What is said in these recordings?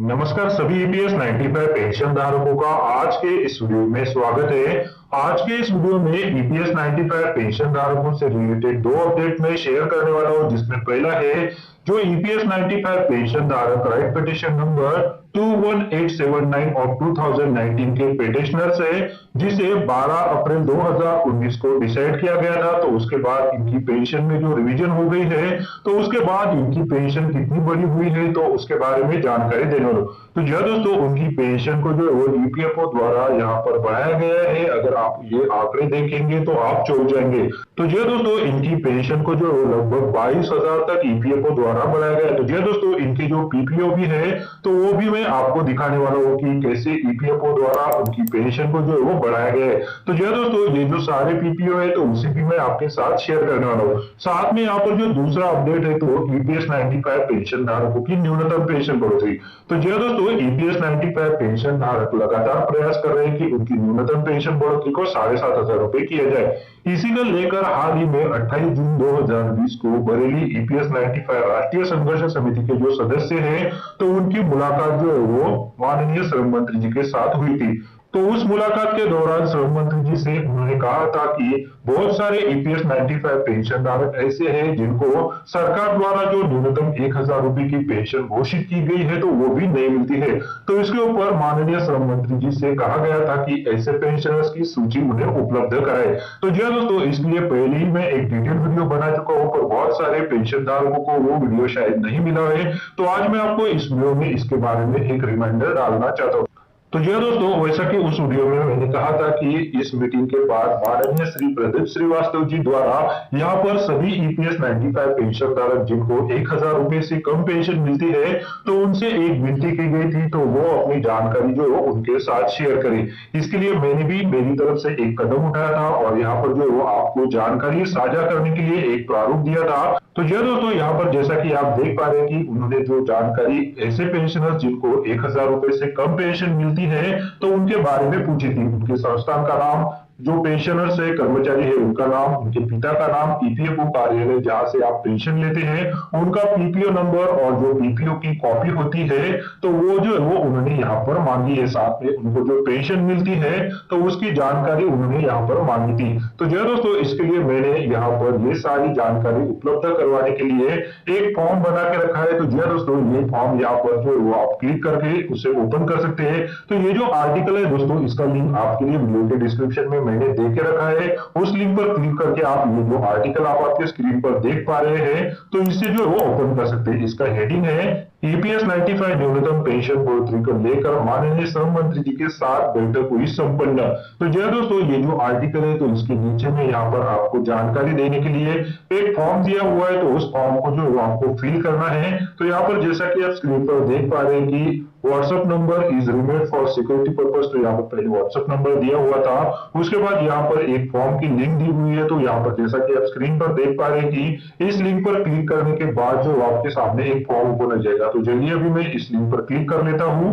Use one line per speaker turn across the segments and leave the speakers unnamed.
नमस्कार सभी EPS 95 pension धारकों का आज के इस वीडियो में स्वागत है। आज के इस वीडियो में ईपीएस 95 पेंशन धारकों से रिलेटेड दो अपडेट में शेयर करने वाला हूं, जिसमें पहला है जो ईपीएस 95 पेंशन धारक राइट पिटिशन नंबर 21879 ऑफ 2019 के पेटिशनर्स है, जिसे 12 अप्रैल 2019 को डिसाइड किया गया था। तो उसके बाद इनकी पेंशन में जो रिवीजन हो गई है, तो उसके बाद इनकी पेंशन कितनी बढ़ी हुई है, तो उसके बारे में जानकारी देने वाला। तो यह दोस्तों उनकी पेंशन को जो है वो ईपीएफओ द्वारा यहाँ पर बढ़ाया गया है। अगर आप ये आंकड़े देखेंगे तो आप चौंक जाएंगे। तो यह दोस्तों इनकी पेंशन को जो है लगभग 22,000 तक ईपीएफओ द्वारा बढ़ाया गया है। तो यह दोस्तों इनकी जो पीपीओ भी है, तो वो भी मैं आपको दिखाने वाला हूँ कि कैसे ईपीएफओ द्वारा उनकी पेंशन को जो है वो बढ़ाया गया है। तो यह दोस्तों ये जो सारे पीपीओ है, तो उसे भी मैं आपके साथ शेयर करने वाला हूँ। साथ में यहाँ पर जो दूसरा अपडेट है, तो ईपीएस 95 पेंशन धारकों की न्यूनतम पेंशन बढ़ोतरी। तो यह दोस्तों ईपीएस 95 पेंशन धारक लगातार प्रयास कर रहे हैं कि उनकी न्यूनतम पेंशन बढ़ोतरी को 7,500 रुपए किया जाए। इसी को लेकर हाल ही में 28 जून 2020 को बरेली ईपीएस 95 राष्ट्रीय संघर्ष समिति के जो सदस्य हैं, तो उनकी मुलाकात जो है वो माननीय श्रम मंत्री जी के साथ हुई थी। तो उस मुलाकात के दौरान श्रम मंत्री जी से उन्होंने कहा था कि बहुत सारे ईपीएस 95 पेंशन धारक ऐसे हैं जिनको सरकार द्वारा जो न्यूनतम 1,000 रुपए की पेंशन घोषित की गई है, तो वो भी नहीं मिलती है। तो इसके ऊपर माननीय श्रम मंत्री जी से कहा गया था कि ऐसे पेंशनर्स की सूची उन्हें उपलब्ध कराए। तो जी दोस्तों, इसके लिए पहले ही मैं एक डिटेल वीडियो बना चुका हूँ, पर बहुत सारे पेंशन धारकों को वो वीडियो शायद नहीं मिला है। तो आज मैं आपको इस वीडियो में इसके बारे में एक रिमाइंडर डालना चाहता हूँ। तो जी दोस्तों, वैसा कि उस वीडियो में मैंने कहा था कि इस मीटिंग के बाद माननीय श्री प्रदीप श्रीवास्तव जी द्वारा यहाँ पर सभी ईपीएस 95 पेंशन धारक जिनको 1,000 रुपए से कम पेंशन मिलती है, तो उनसे एक विनती की गई थी, तो वो अपनी जानकारी जो उनके साथ शेयर करें। इसके लिए मैंने भी मेरी तरफ से एक कदम उठाया था और यहाँ पर जो वो आपको जानकारी साझा करने के लिए एक प्रारूप दिया था। तो जी दोस्तों, यहाँ पर जैसा कि आप देख पा रहे हैं कि उन्होंने जो जानकारी ऐसे पेंशनर्स जिनको 1,000 रुपए से कम पेंशन मिलती है, तो उनके बारे में पूछी थी। उनके संस्थान का नाम, जो पेंशनर्स है, कर्मचारी है, उनका नाम, उनके पिता का नाम, ईपीएफओ कार्यालय जहां से आप पेंशन लेते हैं, उनका पीपीओ नंबर और जो पीपीओ की कॉपी होती है, तो वो जो है वो उन्होंने यहाँ पर मांगी है। साथ में उनको जो पेंशन मिलती है, तो उसकी जानकारी उन्होंने यहाँ पर मांगी थी। तो जो दोस्तों, इसके लिए मैंने यहाँ पर ये सारी जानकारी उपलब्ध करवाने के लिए एक फॉर्म बना के रखा है। तो जी दोस्तों, ये फॉर्म यहाँ पर जो है वो आप क्लिक करके उसे ओपन कर सकते हैं। तो ये जो आर्टिकल है दोस्तों, इसका लिंक आपके लिए वीडियो के डिस्क्रिप्शन में मैंने दे के रखा है। उस लिंक पर क्लिक करके आप ये जो आर्टिकल आप आपके स्क्रीन पर देख पा रहे हैं, तो इससे जो है वो ओपन कर सकते हैं। इसका हेडिंग है ईपीएस 95 न्यूनतम पेंशन बढ़ोतरी को लेकर माननीय श्रम मंत्री जी के साथ बैठक हुई संपन्न। तो जी दोस्तों, ये जो आर्टिकल है, तो इसके नीचे में यहाँ पर आपको जानकारी देने के लिए एक फॉर्म दिया हुआ है। तो उस फॉर्म को जो आपको फिल करना है। तो यहाँ पर जैसा कि आप स्क्रीन पर देख पा रहे हैं कि WhatsApp number is remade for security purpose. तो यहाँ पर पहले व्हाट्सएप नंबर दिया हुआ था, उसके बाद यहाँ पर एक फॉर्म की लिंक दी हुई है। तो यहाँ पर जैसा कि आप स्क्रीन पर देख पा रहे हैं कि इस लिंक पर क्लिक करने के बाद जो आपके सामने एक फॉर्म ओपन हो जाएगा। तो चलिए अभी मैं इस लिंक पर क्लिक कर लेता हूँ।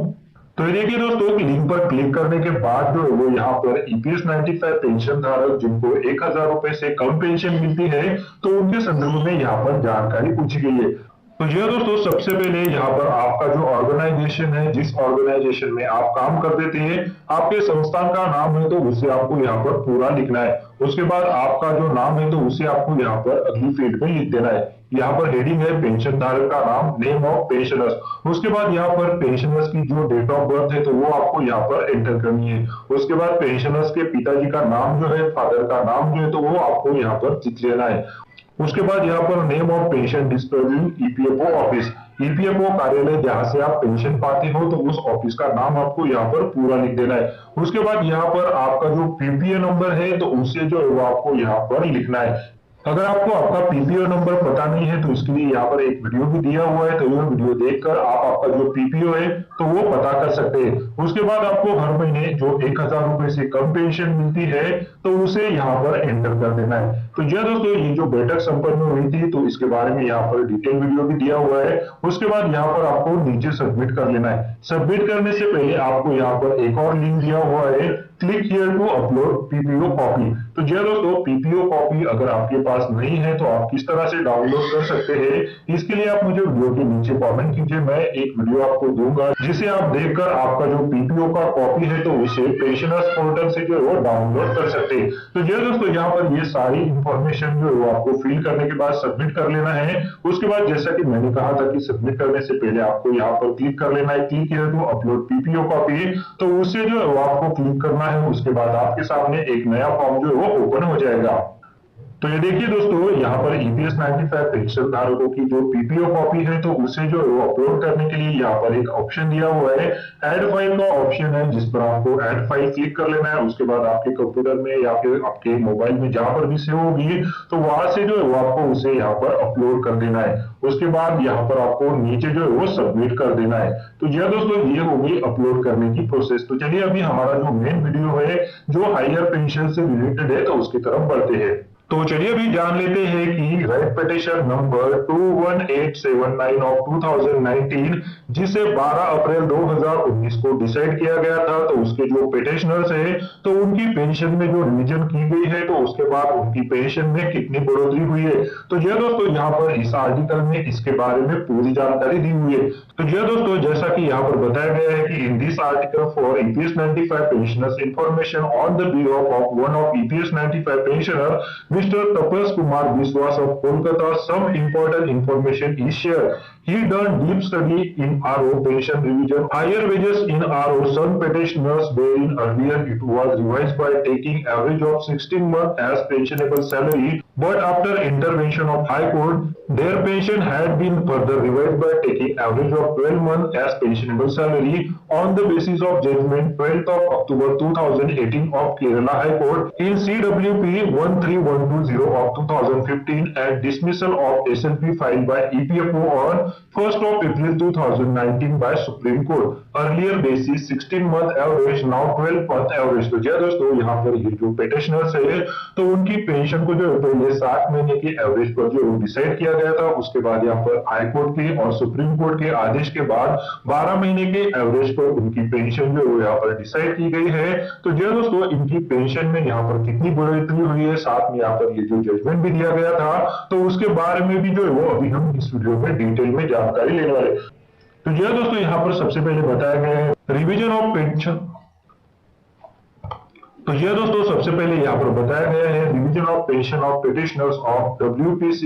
तो ये देखिए दोस्तों, लिंक पर क्लिक करने के बाद जो है वो यहाँ पर ईपीएस 95 पेंशन धारक जिनको 1,000 रुपए से कम पेंशन मिलती है, तो उनके संदर्भ में यहाँ पर जानकारी पूछी गई है। तो जी दोस्तों, सबसे पहले यहाँ पर आपका जो ऑर्गेनाइजेशन है, जिस ऑर्गेनाइजेशन में आप काम कर देते हैं, आपके संस्थान का नाम है, तो उसे आपको यहाँ पर पूरा लिखना है। उसके बाद आपका जो नाम है, तो उसे आपको यहाँ पर अगली फील्ड में लिख देना है। यहाँ पर हेडिंग है पेंशन धारक का नाम, नेम ऑफ पेंशनर्स। उसके बाद यहाँ पर पेंशनर्स की जो डेट ऑफ बर्थ है, तो वो आपको यहाँ पर एंटर करनी है। उसके बाद पेंशनर्स के पिताजी का नाम जो है, फादर का नाम जो है, तो वो आपको यहाँ पर लिख लेना है। उसके बाद यहाँ पर name of pension dispensary EPFO office, EPFO कार्यालय जहां से आप पेंशन पाते हो, तो उस ऑफिस का नाम आपको यहाँ पर पूरा लिख देना है। उसके बाद यहाँ पर आपका जो पीपीओ नंबर है, तो उसे जो है वो आपको यहाँ पर लिखना है। अगर आपको आपका पीपीओ नंबर पता नहीं है, तो इसके लिए यहाँ पर एक वीडियो भी दिया हुआ है। तो यह वीडियो देखकर आप आपका जो पीपीओ है, तो वो पता कर सकते हैं। उसके बाद आपको हर महीने जो 1,000 रुपए से कम पेंशन मिलती है, तो उसे यहाँ पर एंटर कर देना है। तो यह दोस्तों, ये जो बैठक संपन्न हुई थी, तो इसके बारे में यहाँ पर डिटेल वीडियो भी दिया हुआ है। उसके बाद यहाँ पर आपको नीचे सबमिट कर लेना है। सबमिट करने से पहले आपको यहाँ पर एक और लिंक दिया हुआ है, click here to upload PPO copy. तो जी दोस्तों, पीपीओ कॉपी अगर आपके पास नहीं है तो आप किस तरह से डाउनलोड कर सकते हैं, इसके लिए आप मुझे वीडियो के नीचे कमेंट कीजिए। मैं एक वीडियो आपको दूंगा जिसे आप देखकर आपका जो पीपीओ का कॉपी है तो उसे पेंशनर्स पोर्टल से जो है वो डाउनलोड कर सकते हैं। तो जी दोस्तों, यहाँ पर ये सारी इंफॉर्मेशन जो है वो आपको फिल करने के बाद सबमिट कर लेना है। उसके बाद जैसा कि मैंने कहा था कि सबमिट करने से पहले आपको यहाँ पर क्लिक कर लेना है, click here to upload PPO copy. तो उसे जो है वो आपको क्लिक करना है। उसके बाद आपके सामने एक नया फॉर्म जो है वो ओपन हो जाएगा। तो ये देखिए दोस्तों, यहाँ पर ईपीएस 95 पेंशन धारकों की जो पीपीओ कॉपी है तो उसे जो है वो अपलोड करने के लिए यहाँ पर एक ऑप्शन दिया हुआ है, ऐड फाइल का ऑप्शन है, जिस पर आपको ऐड फाइल क्लिक कर लेना है। उसके बाद आपके कंप्यूटर में या फिर आपके मोबाइल में जहां पर भी सेव होगी तो वहां से जो है वो आपको उसे यहाँ पर अपलोड कर देना है। उसके बाद यहाँ पर आपको नीचे जो है वो सबमिट कर देना है। तो यह दोस्तों ये होगी अपलोड करने की प्रोसेस। तो चलिए अभी हमारा जो मेन वीडियो है जो हायर पेंशन से रिलेटेड है तो उसकी तरफ बढ़ते हैं। तो चलिए अभी जान लेते हैं कि राइट पिटीशन नंबर 21879 ऑफ 2019 जिसे 12 अप्रैल 2019 को डिसाइड किया गया था, तो उसके जो पिटिशनर्स है तो उनकी पेंशन में जो रिवीजन की गई है तो उसके बाद उनकी पेंशन में कितनी बढ़ोतरी हुई है। तो यह दोस्तों यहाँ पर इस आर्टिकल में इसके बारे में पूरी जानकारी दी हुई है। तो यह दोस्तों जैसा कि यहाँ पर बताया गया है कि in this article for EPS 95 pensioners information on the behalf of one of EPS 95 pensioner Mr. Tapas Kumar Biswas of Kolkata, some important information is shared. He done deep study in RO pension revision, higher wages in RO. Some petitioners wherein earlier it was revised by taking average of 16 months as pensionable salary, but after intervention of High Court, their pension had been further revised by taking average of 12 months as pensionable salary on the basis of judgment 12th of October 2018 of Kerala High Court in CWP 13120 of 2015 and dismissal of SLP filed by EPFO on 1st of April 2019 by Supreme Court. Earlier basis 16 month average, now 12 month average। तो दोस्तों यहाँ पर ये जो petitioners है तो उनकी pension को जो पहले 7 महीने की एवरेज पर जो डिसाइड किया गया था, उसके बाद यहाँ पर हाई कोर्ट के और सुप्रीम कोर्ट के आदेश के बाद 12 महीने के एवरेज पर उनकी पेंशन जो है यहाँ पर डिसाइड की गई है। तो दोस्तों इनकी पेंशन में यहाँ पर कितनी बढ़ोतरी हुई है, साथ में यहाँ पर ये जो जजमेंट भी दिया गया था तो उसके बारे में भी जो है वो अभी हम इस वीडियो में डिटेल में जानकारी लेने वाले। तो दोस्तों यहाँ पर सबसे पहले बताया गया है रिवीजन ऑफ पेंशन। तो यह दोस्तों सबसे पहले यहाँ पर बताया गया है revision of pension of petitioners of WPC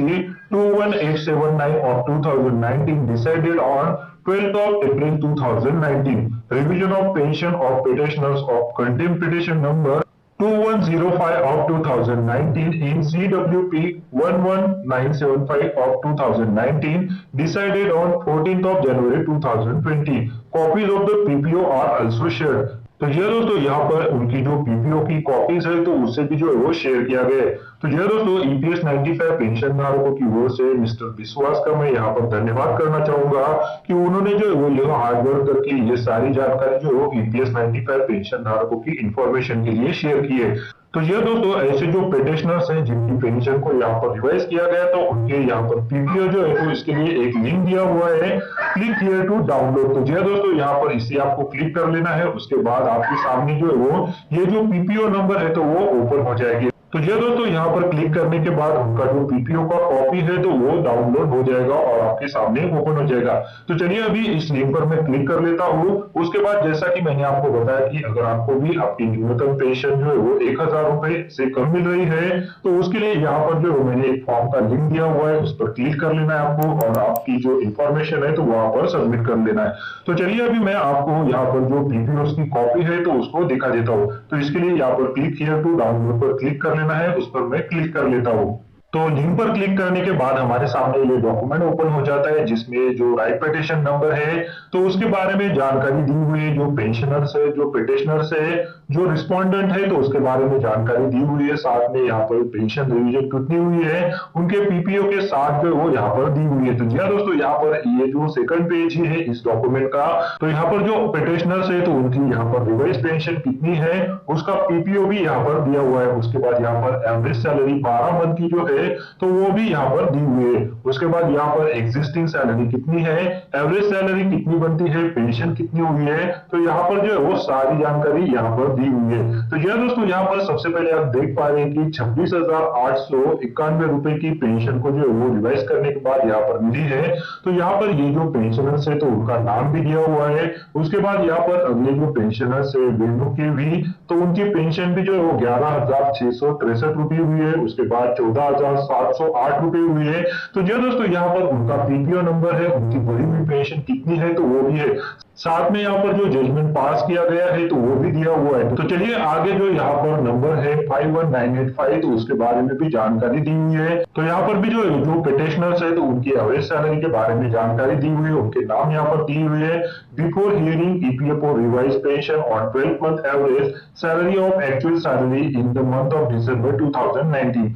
21879 of 2019 decided on 12th of April 2019. Revision of pension of petitioners of contempt petition number 2105 of 2019 in CWP 11975 of 2019 decided on 14th of January 2020. Copies of the PPO are also shared. तो यह दोस्तों यहाँ पर उनकी जो PPO की copies है तो उससे भी जो है वो शेयर किया गया है। तो यह दोस्तों ईपीएस 95 पेंशन धारकों की ओर से मिस्टर विश्वास का मैं यहाँ पर धन्यवाद करना चाहूंगा कि उन्होंने जो है वो यह हार्डवर्क करके ये सारी जानकारी जो है ईपीएस 95 पेंशन धारकों की इंफॉर्मेशन के लिए शेयर की है। तो यह दोस्तों ऐसे जो पेटिशनर्स हैं जिनकी पेंशन को यहाँ पर रिवाइज किया गया तो उनके यहाँ पर पीपीओ जो है तो इसके लिए एक लिंक दिया हुआ है, क्लिक हियर टू डाउनलोड। तो दोस्तों यहाँ पर इसे आपको क्लिक कर लेना है। उसके बाद आपके सामने जो है वो ये जो पीपीओ नंबर है तो वो ओपन हो जाएगी। तो दोस्तों यहाँ पर क्लिक करने के बाद उनका जो पीपीओ का कॉपी है तो वो डाउनलोड हो जाएगा और आपके सामने ओपन हो जाएगा। तो चलिए अभी इस लिंक पर मैं क्लिक कर लेता हूँ। उसके बाद जैसा कि मैंने आपको बताया कि अगर आपको भी आपकी न्यूनतम पेंशन जो है वो 1000 रुपए से कम मिल रही है तो उसके लिए यहाँ पर जो मैंने एक फॉर्म का लिंक दिया हुआ है, उस पर क्लिक कर लेना है आपको और आपकी जो इंफॉर्मेशन है तो वहां पर सबमिट कर लेना है। तो चलिए अभी मैं आपको यहाँ पर जो पीपीओ की कॉपी है तो उसको दिखा देता हूँ। तो इसके लिए यहाँ पर क्लिक हियर टू डाउनलोड पर क्लिक कर लेना है, उस पर मैं क्लिक कर लेता हूँ। तो लिंक पर क्लिक करने के बाद हमारे सामने ये डॉक्यूमेंट ओपन हो जाता है जिसमें जो राइट पिटिशन नंबर है तो उसके बारे में जानकारी दी हुई है, जो पेंशनर्स है, जो पिटिशनर्स है, जो रिस्पोंडेंट है तो उसके बारे में जानकारी दी हुई है। साथ में यहाँ पर पेंशन रिवीजन कितनी हुई है उनके पीपीओ के साथ जो वो यहाँ पर दी हुई है। तो जी दोस्तों यहाँ पर ये जो सेकंड पेज ही है इस डॉक्यूमेंट का, तो यहाँ पर जो पिटिशनर्स है तो उनकी यहाँ पर रिवाइज पेंशन कितनी है उसका पीपीओ भी यहाँ पर दिया हुआ है। उसके बाद यहाँ पर एवरेज सैलरी 12 मंथ की जो है तो वो भी यहाँ पर दी हुई है। उसके बाद यहाँ पर एग्जिस्टिंग सैलरी कितनी है, एवरेज सैलरी कितनी बनती है, पेंशन कितनी हुई है, तो यहाँ पर जो है वो सारी जानकारी यहाँ पर दी हुई है। तो यह दोस्तों यहाँ पर सबसे पहले आप देख पा रहे हैं कि 26,891 रुपए की पेंशन को जो है वो रिवाइज करने के बाद यहाँ पर मिली है। तो यहाँ पर ये जो पेंशनर्स है तो उनका नाम भी दिया हुआ है। उसके बाद यहाँ पर अगले जो पेंशनर्स है वेन्यू के भी, तो उनकी पेंशन भी जो है वो 11,663 रुपये हुई है। उसके बाद 14,708 रुपये हुई है। तो जो दोस्तों यहाँ पर उनका पीपीओ नंबर है, उनकी बढ़ी हुई पेंशन कितनी है तो वो भी है। साथ में यहाँ पर जो जजमेंट पास किया गया है तो वो भी दिया हुआ है। तो चलिए आगे जो यहाँ पर नंबर है 51985, तो उसके बारे में भी जानकारी दी हुई है। तो यहाँ पर भी जो पिटिशनर्स है तो उनकी एवरेज सैलरी के बारे में जानकारी दी हुई है, उनके नाम यहाँ पर दी हुई है। Before hearing EPFO revise pension on 12 month average salary of actual salary in the month of December 2019।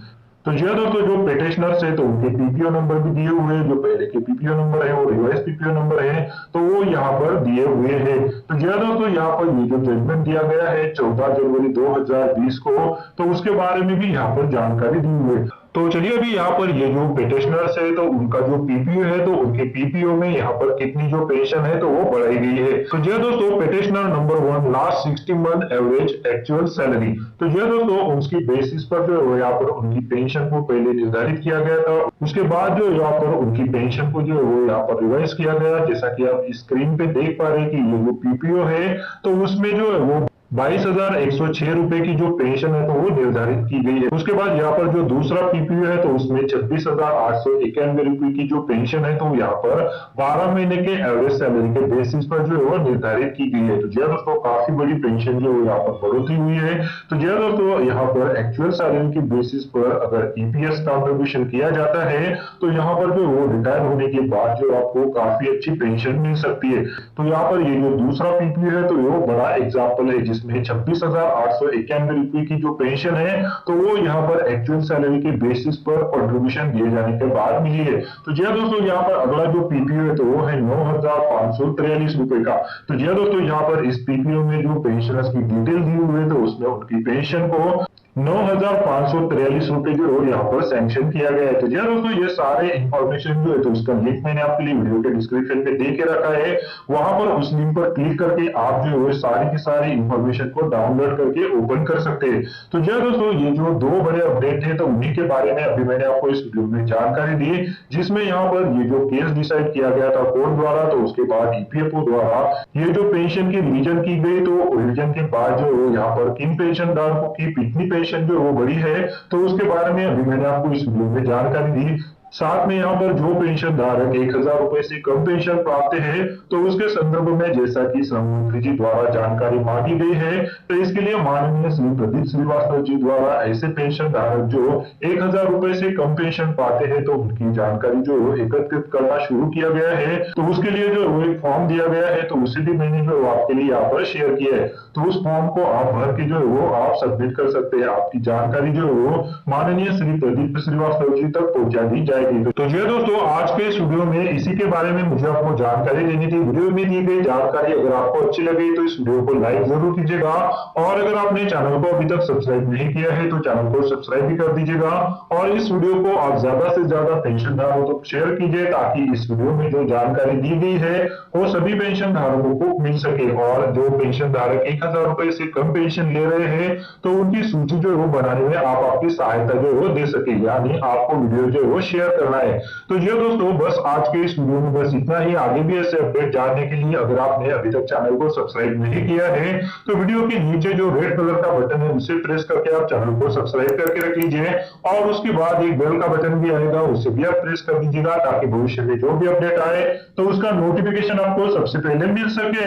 तो यह दोस्तों जो पिटिशनर्स है तो उनके पीपीओ नंबर भी दिए हुए हैं। जो पहले के पीपीओ नंबर है वो रिवाइज पीपीओ नंबर है तो वो यहाँ पर दिए हुए हैं। तो यह दोस्तों यहाँ पर ये जो जजमेंट दिया गया है 14 जनवरी 2020 को, तो उसके बारे में भी यहाँ पर जानकारी दी हुई है। तो चलिए अभी यहाँ पर ये जो पिटिशनर्स है तो उनका जो पीपीओ है तो उनके पीपीओ में यहाँ पर कितनी जो पेंशन है तो वो बढ़ाई गई है। तो ये दोस्तों petitioner number 1 last 60 month average actual salary, तो ये दोस्तों उसकी बेसिस पर जो है यहाँ पर उनकी पेंशन को पहले निर्धारित किया गया था। उसके बाद जो यहाँ पर उनकी पेंशन को जो है वो यहाँ पर रिवाइज किया गया। जैसा कि आप स्क्रीन पे देख पा रहे हैं कि ये जो पीपीओ है तो उसमें जो है वो 22,106 रुपए की जो पेंशन है तो वो निर्धारित की गई है। उसके बाद यहाँ पर जो दूसरा पीपीओ है तो उसमें 26,891 रुपए की जो पेंशन है तो यहाँ पर 12 महीने के एवरेज सैलरी के बेसिस पर जो है वो निर्धारित की गई है। तो जी दोस्तों काफी बड़ी पेंशन जो यहाँ पर बढ़ोतरी हुई है। तो जी दोस्तों यहाँ पर एक्चुअल सैलरी के बेसिस पर अगर ईपीएस कंट्रीब्यूशन किया जाता है तो यहाँ पर जो वो रिटायर होने के बाद जो आपको काफी अच्छी पेंशन मिल सकती है। तो यहाँ पर ये जो दूसरा पीपीओ है तो वो बड़ा एग्जाम्पल है जिसमें 26,891 रुपए की जो पेंशन है तो वो यहाँ पर एक्चुअल सैलरी के बेसिस पर कंट्रीब्यूशन दिए जाने के बाद मिली है। तो जी दोस्तों यहाँ पर अगला जो पीपीओ है तो वो है 9,543 रुपए का। तो जी दोस्तों यहाँ पर इस पीपीओ में जो पेंशनर्स की डिटेल दी हुई है तो उसमें उनकी पेंशन को 9,543 रुपए जो यहाँ पर सैंक्शन किया गया है। तो जी दोस्तों ये सारे इंफॉर्मेशन जो है तो उसका लिंक मैंने आपके लिए वीडियो के डिस्क्रिप्शन में दे के रखा है। वहां पर उस लिंक पर क्लिक करके आप जो है सारी की सारी इंफॉर्मेशन को डाउनलोड करके ओपन कर सकते हैं। तो जी दोस्तों ये जो दो बड़े अपडेट है तो उन्हीं के बारे में अभी मैंने आपको इस वीडियो में जानकारी दी, जिसमें यहाँ पर ये जो केस डिसाइड किया गया था कोर्ट द्वारा, तो उसके बाद ईपीएफओ द्वारा ये जो पेंशन की रिवीजन की गई, तो रिवीजन के बाद जो यहाँ पर किन पेंशन धारकों की कितनी पेंशन जो वो बड़ी है तो उसके बारे में अभी मैंने आपको इस वीडियो में जानकारी दी। साथ में यहाँ पर जो पेंशन धारक 1,000 रुपए से कम पेंशन प्राप्त है तो उसके संदर्भ में जैसा कि श्रम मंत्री जी द्वारा जानकारी मांगी गई है तो इसके लिए माननीय श्री प्रदीप श्रीवास्तव जी द्वारा ऐसे पेंशन धारक जो 1,000 रुपए से कम पेंशन पाते हैं तो उनकी जानकारी जो एकत्रित करना शुरू किया गया है। तो उसके लिए जो वो एक फॉर्म दिया गया है तो उसे भी मैंने जो आपके लिए यहाँ पर शेयर किया है। तो उस फॉर्म को आप भर के जो है वो आप सबमिट कर सकते हैं। आपकी जानकारी जो है वो माननीय श्री प्रदीप श्रीवास्तव जी तक पहुंचा दी जाएगी। तो जी दोस्तों आज के इस वीडियो में इसी के बारे में मुझे आपको जानकारी देनी थी। वीडियो में दी गई जानकारी अगर आपको अच्छी लगी तो इस वीडियो को लाइक जरूर कीजिएगा, और अगर आपने चैनल को अभी तक सब्सक्राइब नहीं किया है तो चैनल को सब्सक्राइब भी कर दीजिएगा, और इस वीडियो को आप ज्यादा से ज्यादा पेंशन धारकों तक शेयर कीजिए ताकि इस वीडियो में जो जानकारी दी गई है वो सभी पेंशन धारकों को मिल सके। और जो पेंशन धारक 1,000 रुपए से कम पेंशन ले रहे हैं तो उनकी सूची जो है वो बनाने में आप आपकी सहायता जो है वो दे सके, यानी आपको वीडियो जो है वो शेयर करना है। तो ये दोस्तों बस आज के इस वीडियो में बस इतना ही। आगे भी ऐसे अपडेट जानने के लिए अगर आपने अभी तक चैनल को सब्सक्राइब नहीं किया है तो वीडियो के नीचे जो रेड कलर का बटन है उसे प्रेस करके आप चैनल को सब्सक्राइब करके रख लीजिए, और उसके बाद एक बेल का बटन भी आएगा उसे भी आप प्रेस कर दीजिएगा ताकि भविष्य में जो भी अपडेट आए तो उसका नोटिफिकेशन आपको सबसे पहले मिल सके।